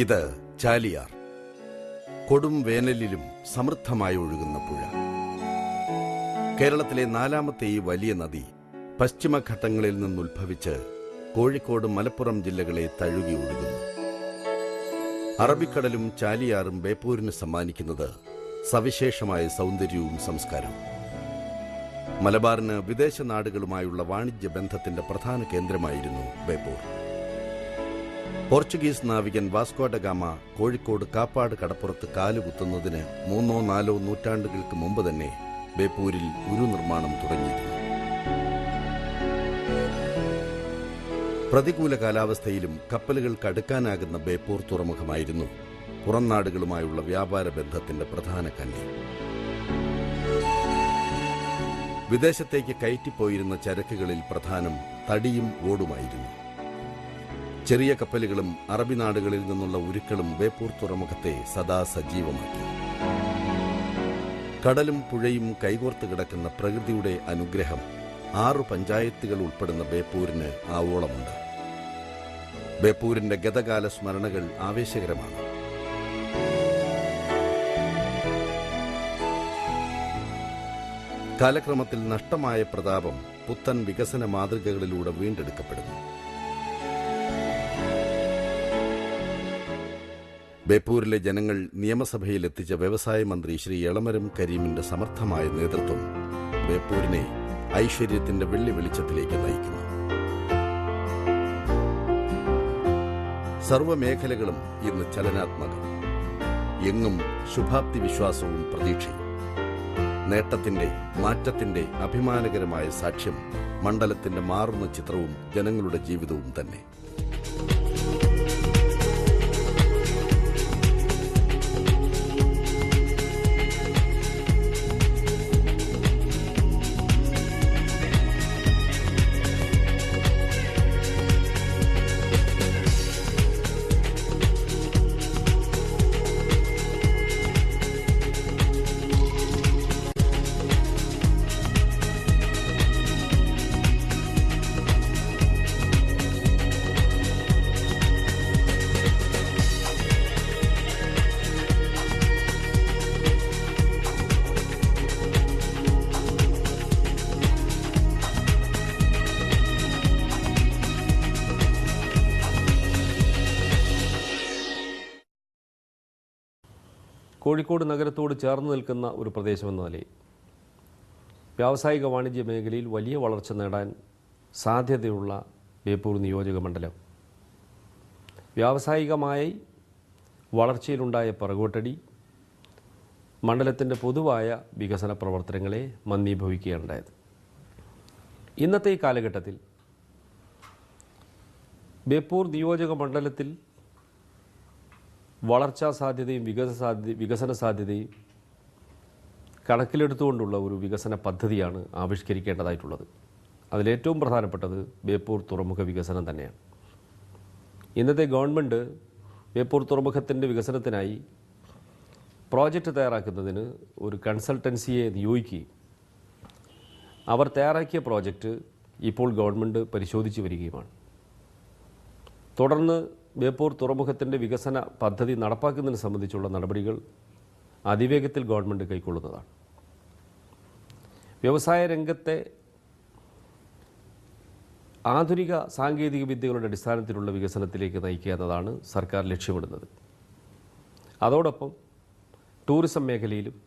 ഇത് ചാലിയാർ. കൊടും വേനലിലും സമൃദ്ധമായി ഒഴുകുന്ന പുഴ. കേരളത്തിലെ 4ാമത്തെ ഈ വലിയ നദി പശ്ചിമഘട്ടങ്ങളിൽ നിന്നുത്ഭവിച്ച് കോഴിക്കോട്, മലപ്പുറം ജില്ലകളെ തഴുകി ഒഴുകുന്നു. അറബിക്കടലും ചാലിയാറും ബേപ്പൂരിന് സമ്മാനിക്കുന്നത് സവിശേഷമായ സൗന്ദര്യവും സംസ്കാരവും. മലബാറിന് വിദേശ നാടുകളുമായുള്ള വാണിജ്യ ബന്ധത്തിന്റെ പ്രധാന കേന്ദ്രമായിരുന്നു ബേപ്പൂർ. പോർച്ചുഗീസ് നാവികൻ Vasco da Gama Kozhikode Kappad കടപ്പുറത്ത് കാലുകുത്തുന്നതിന് 3-4 നൂറ്റാണ്ടുകൾക്ക് മുമ്പ് തന്നെ ബേപ്പൂരിൽ നിർമ്മാണം തുടങ്ങിയിരുന്നു. പ്രതികൂല കാലാവസ്ഥയിലും കപ്പലുകൾക്ക് അടുക്കാനാകുന്ന ബേപ്പൂർ തുറമുഖമായിരുന്നു പുറം നാടുകളുമായുള്ള വ്യാപാര ബന്ധത്തിന്റെ പ്രധാന കണ്ണി. വിദേശത്തേക്ക് കയറ്റിപ്പോയിരുന്ന ചരക്കുകളിൽ പ്രധാനം തടിയും ഓടുമായിരുന്നു. ചെറിയ കപ്പലുകളും അറബി നാടുകളിൽ നിന്നുള്ള ഉരുക്കളും ബേപ്പൂർ തുറമുഖത്തെ സദാ സജീവമാക്കി. കടലും പുഴയും കൈകോർത്ത് കിടക്കുന്ന പ്രകൃതിയുടെ അനുഗ്രഹം 6 പഞ്ചായത്തുകൾ ഉൾപ്പെടുന്ന ബേപ്പൂരിന് ആവോളമുണ്ട്. ബേപ്പൂരിന്റെ ഗതകാല സ്മരണകൾ ആവേശകരമാണ്. കാലക്രമത്തിൽ നഷ്ടമായ പ്രതാപം പുത്തൻ വികസന മാതൃകകളിലൂടെ വീണ്ടെടുക്കപ്പെടുന്നു. ബേപ്പൂരിലെ ജനങ്ങൾ നിയമസഭയിൽ എത്തിച്ച വ്യവസായ മന്ത്രി ശ്രീ എളമരം കരീമിന്റെ സമർത്ഥമായ നേതൃത്വം ബേപ്പൂരിനെ ഐശ്വര്യത്തിന്റെ വെള്ളി വെളിച്ചത്തിലേക്ക് നയിക്കുന്നു. സർവ്വമേഖലകളും ഇന്ന് ചലനാത്മകം. എങ്ങും ശുഭാപ്തി വിശ്വാസവും പ്രതീക്ഷയും. നേട്ടത്തിന്റെ, മാറ്റത്തിന്റെ അഭിമാനകരമായ സാക്ഷ്യം മണ്ഡലത്തിന്റെ മാറുന്ന ചിത്രവും ജനങ്ങളുടെ ജീവിതവും തന്നെ. കോഴിക്കോട് നഗരത്തോട് ചേർന്ന് നിൽക്കുന്ന ഒരു പ്രദേശമെന്ന നിലയിൽ വ്യാവസായിക വാണിജ്യ മേഖലയിൽ വലിയ വളർച്ച നേടാൻ സാധ്യതയുള്ള ബേപ്പൂർ നിയോജക മണ്ഡലം വ്യാവസായികമായി വളർച്ചയിലുണ്ടായ പിറകോട്ടടി മണ്ഡലത്തിൻ്റെ പൊതുവായ വികസന പ്രവർത്തനങ്ങളെ മന്ദീഭവിക്കുകയുണ്ടായത്. ഇന്നത്തെ ഈ കാലഘട്ടത്തിൽ ബേപ്പൂർ നിയോജക മണ്ഡലത്തിൽ വളർച്ചാ സാധ്യതയും വികസന സാധ്യതയും കണക്കിലെടുത്തുകൊണ്ടുള്ള ഒരു വികസന പദ്ധതിയാണ് ആവിഷ്കരിക്കേണ്ടതായിട്ടുള്ളത്. അതിലേറ്റവും പ്രധാനപ്പെട്ടത് ബേപ്പൂർ തുറമുഖ വികസനം തന്നെയാണ്. ഇന്നത്തെ ഗവൺമെൻറ് ബേപ്പൂർ തുറമുഖത്തിൻ്റെ വികസനത്തിനായി പ്രോജക്റ്റ് തയ്യാറാക്കുന്നതിന് ഒരു കൺസൾട്ടൻസിയെ നിയോഗിക്കുകയും അവർ തയ്യാറാക്കിയ പ്രോജക്റ്റ് ഇപ്പോൾ ഗവൺമെൻറ് പരിശോധിച്ച് വരികയുമാണ്. തുടർന്ന് ബേപ്പൂർ തുറമുഖത്തിൻ്റെ വികസന പദ്ധതി നടപ്പാക്കുന്നതിനെ സംബന്ധിച്ചുള്ള നടപടികൾ അതിവേഗത്തിൽ ഗവൺമെൻറ് കൈക്കൊള്ളുന്നതാണ്. വ്യവസായ രംഗത്തെ ആധുനിക സാങ്കേതിക വിദ്യകളുടെ അടിസ്ഥാനത്തിലുള്ള വികസനത്തിലേക്ക് നയിക്കുക എന്നതാണ് സർക്കാർ ലക്ഷ്യമിടുന്നത്. അതോടൊപ്പം ടൂറിസം മേഖലയിലും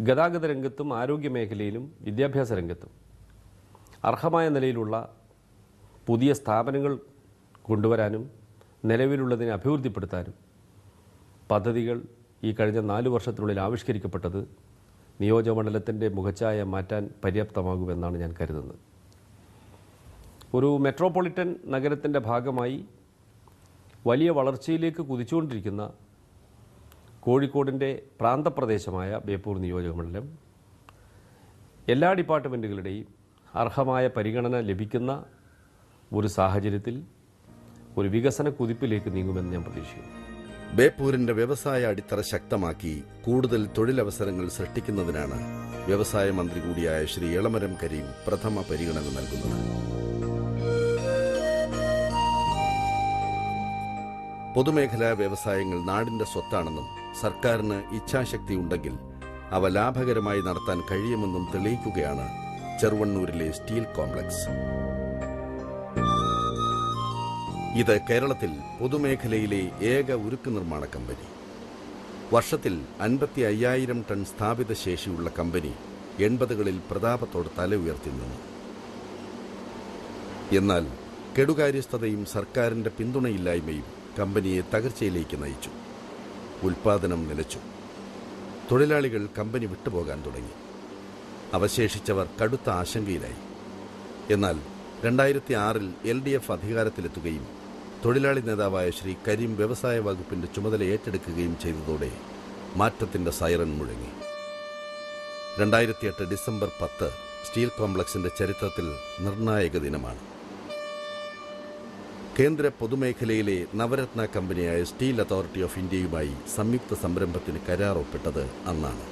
ഗതാഗത രംഗത്തും ആരോഗ്യ മേഖലയിലും വിദ്യാഭ്യാസ രംഗത്തും അർഹമായ നിലയിലുള്ള പുതിയ സ്ഥാപനങ്ങൾ കൊണ്ടുവരാനും നിലവിലുള്ളതിനെ അഭിവൃദ്ധിപ്പെടുത്താനും പദ്ധതികൾ ഈ കഴിഞ്ഞ 4 വർഷത്തിനുള്ളിൽ ആവിഷ്കരിക്കപ്പെട്ടത് നിയോജകമണ്ഡലത്തിൻ്റെ മുഖച്ഛായ മാറ്റാൻ പര്യാപ്തമാകുമെന്നാണ് ഞാൻ കരുതുന്നത്. ഒരു മെട്രോപൊളിറ്റൻ നഗരത്തിൻ്റെ ഭാഗമായി വലിയ വളർച്ചയിലേക്ക് കുതിച്ചുകൊണ്ടിരിക്കുന്ന കോഴിക്കോടിൻ്റെ പ്രാന്തപ്രദേശമായ ബേപ്പൂർ നിയോജകമണ്ഡലം എല്ലാ ഡിപ്പാർട്ട്മെൻറ്റുകളുടെയും അർഹമായ പരിഗണന ലഭിക്കുന്ന ഒരു സാഹചര്യത്തിൽ ഒരു വികസന കുതിപ്പിലേക്ക് നീങ്ങുമെന്ന് ഞാൻ പ്രതീക്ഷിക്കുന്നു. ബേപ്പൂരിന്റെ വ്യവസായ അടിത്തറ ശക്തമാക്കി കൂടുതൽ തൊഴിലവസരങ്ങൾ സൃഷ്ടിക്കുന്നതിനാണ് വ്യവസായ മന്ത്രി കൂടിയായ ശ്രീ എളമരം കരീം പ്രഥമ പരിഗണന നൽകുന്നത്. പൊതുമേഖലാ വ്യവസായങ്ങൾ നാടിന്റെ സ്വത്താണെന്നും സർക്കാരിന് ഇച്ഛാശക്തി ഉണ്ടെങ്കിൽ അവ ലാഭകരമായി നടത്താൻ കഴിയുമെന്നും തെളിയിക്കുകയാണ് ചെറുവണ്ണൂരിലെ സ്റ്റീൽ കോംപ്ലക്സ്. ഇത് കേരളത്തിൽ പൊതുമേഖലയിലെ ഏക ഉരുക്ക് നിർമ്മാണ കമ്പനി. വർഷത്തിൽ 55,000 ടൺ സ്ഥാപിത ശേഷിയുള്ള കമ്പനി 80കളിൽ പ്രതാപത്തോട് തല ഉയർത്തി നിന്നു. എന്നാൽ കെടുകാര്യസ്ഥതയും സർക്കാരിന്റെ പിന്തുണയില്ലായ്മയും കമ്പനിയെ തകർച്ചയിലേക്ക് നയിച്ചു. ഉൽപാദനം നിലച്ചു. തൊഴിലാളികൾ കമ്പനി വിട്ടുപോകാൻ തുടങ്ങി. അവശേഷിച്ചവർ കടുത്ത ആശങ്കയിലായി. എന്നാൽ 2006-ൽ LDF അധികാരത്തിലെത്തുകയും തൊഴിലാളി നേതാവായ ശ്രീ കരീം വ്യവസായ വകുപ്പിന്റെ ചുമതല ഏറ്റെടുക്കുകയും ചെയ്തതോടെ മാറ്റത്തിന്റെ സൈറൻ മുഴങ്ങി. 2008 ഡിസംബർ 10 സ്റ്റീൽ കോംപ്ലക്സിന്റെ ചരിത്രത്തിൽ നിർണായക ദിനമാണ്. കേന്ദ്ര പൊതുമേഖലയിലെ നവരത്ന കമ്പനിയായ സ്റ്റീൽ അതോറിറ്റി ഓഫ് ഇന്ത്യയുമായി സംയുക്ത സംരംഭത്തിന് കരാർ ഒപ്പിട്ടത് അന്നാണ്.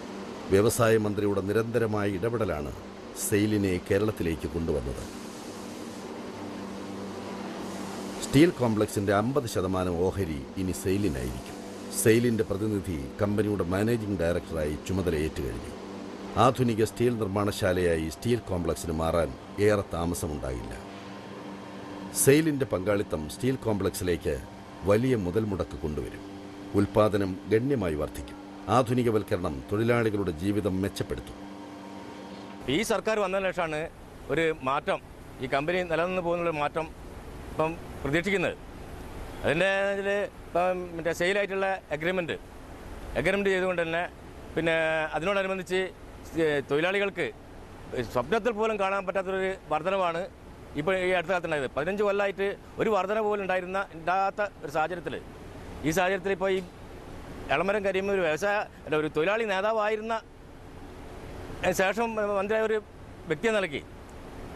വ്യവസായ മന്ത്രിയുടെ നിരന്തരമായ ഇടപെടലാണ് സെയിലിനെ കേരളത്തിലേക്ക് കൊണ്ടുവന്നത്. സ്റ്റീൽ കോംപ്ലക്സിന്റെ 50% ഓഹരി ഇനി സെയിലിനായിരിക്കും. സെയിലിന്റെ പ്രതിനിധി കമ്പനിയുടെ മാനേജിംഗ് ഡയറക്ടറായി ചുമതല ഏറ്റുകഴിഞ്ഞു. ആധുനിക സ്റ്റീൽ നിർമ്മാണശാലയായി സ്റ്റീൽ കോംപ്ലക്സിന് മാറാൻ ഏറെ താമസമുണ്ടായില്ല. സെയിലിന്റെ പങ്കാളിത്തം സ്റ്റീൽ കോംപ്ലക്സിലേക്ക് വലിയ മുതൽ മുടക്ക് കൊണ്ടുവരും. ഉൽപാദനം ഗണ്യമായി വർദ്ധിക്കും. ആധുനികവൽക്കരണം തൊഴിലാളികളുടെ ജീവിതം മെച്ചപ്പെടുത്തും. ഈ സർക്കാർ വന്നതിന് ശേഷമാണ് ഒരു മാറ്റം, ഈ കമ്പനി നിലനിന്ന് പോകുന്ന മാറ്റം ഇപ്പം പ്രതീക്ഷിക്കുന്നത്. അതിൻ്റെ ഇതിൽ ഇപ്പം മറ്റേ സെയിലായിട്ടുള്ള അഗ്രിമെൻറ്റ് ചെയ്തുകൊണ്ട് തന്നെ പിന്നെ അതിനോടനുബന്ധിച്ച് തൊഴിലാളികൾക്ക് സ്വപ്നത്തിൽ പോലും കാണാൻ പറ്റാത്തൊരു വർധനമാണ് ഇപ്പോൾ ഈ അടുത്ത കാലത്തുണ്ടായത്. 15 കൊല്ലമായിട്ട് ഒരു വർധന പോലും ഉണ്ടാകാത്ത ഒരു സാഹചര്യത്തിൽ ഇപ്പോൾ ഈ എളമരം കരീം ഒരു ഒരു തൊഴിലാളി നേതാവായിരുന്ന ശേഷം മന്ത്രിയായ ഒരു വ്യക്തിയെ നൽകി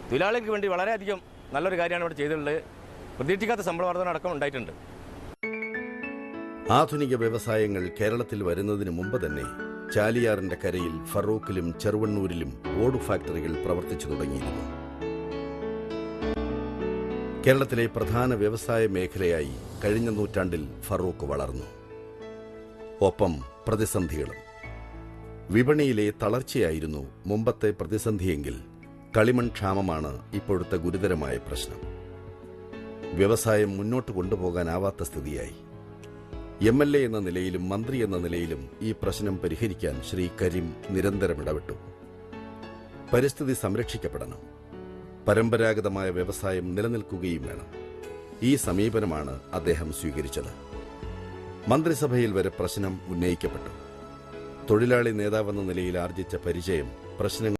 തൊഴിലാളികൾക്ക് വേണ്ടി വളരെയധികം നല്ലൊരു കാര്യമാണ് ഇവിടെ ചെയ്തിട്ടുള്ളത്. പ്രതീക്ഷിക്കാത്ത ശമ്പള വർധന അടക്കം ഉണ്ടായിട്ടുണ്ട്. ആധുനിക വ്യവസായങ്ങൾ കേരളത്തിൽ വരുന്നതിന് മുമ്പ് തന്നെ ചാലിയാറിന്റെ കരയിൽ ഫറൂഖിലും ചെറുവണ്ണൂരിലും ഓടു ഫാക്ടറികൾ പ്രവർത്തിച്ചു തുടങ്ങിയിരുന്നു. കേരളത്തിലെ പ്രധാന വ്യവസായ മേഖലയായി കഴിഞ്ഞ നൂറ്റാണ്ടിൽ ഫറൂഖ് വളർന്നു. ഒപ്പം പ്രതിസന്ധികളും. വിപണിയിലെ തളർച്ചയായിരുന്നു മുമ്പത്തെ പ്രതിസന്ധിയെങ്കിൽ കളിമൺ ക്ഷാമമാണ് ഇപ്പോഴത്തെ ഗുരുതരമായ പ്രശ്നം. വ്യവസായം മുന്നോട്ട് കൊണ്ടുപോകാനാവാത്ത സ്ഥിതിയായി. MLA എന്ന നിലയിലും മന്ത്രി എന്ന നിലയിലും ഈ പ്രശ്നം പരിഹരിക്കാൻ ശ്രീ കരീം നിരന്തരം ഇടപെട്ടു. പരിസ്ഥിതി സംരക്ഷിക്കപ്പെടണം, പരമ്പരാഗതമായ വ്യവസായം നിലനിൽക്കുകയും വേണം. ഈ സമീപനമാണ് അദ്ദേഹം സ്വീകരിച്ചത്. മന്ത്രിസഭയിൽ വരെ പ്രശ്നം ഉന്നയിക്കപ്പെട്ടു. തൊഴിലാളി നേതാവെന്ന നിലയിൽ ആർജിച്ച പരിചയം പ്രശ്നങ്ങൾ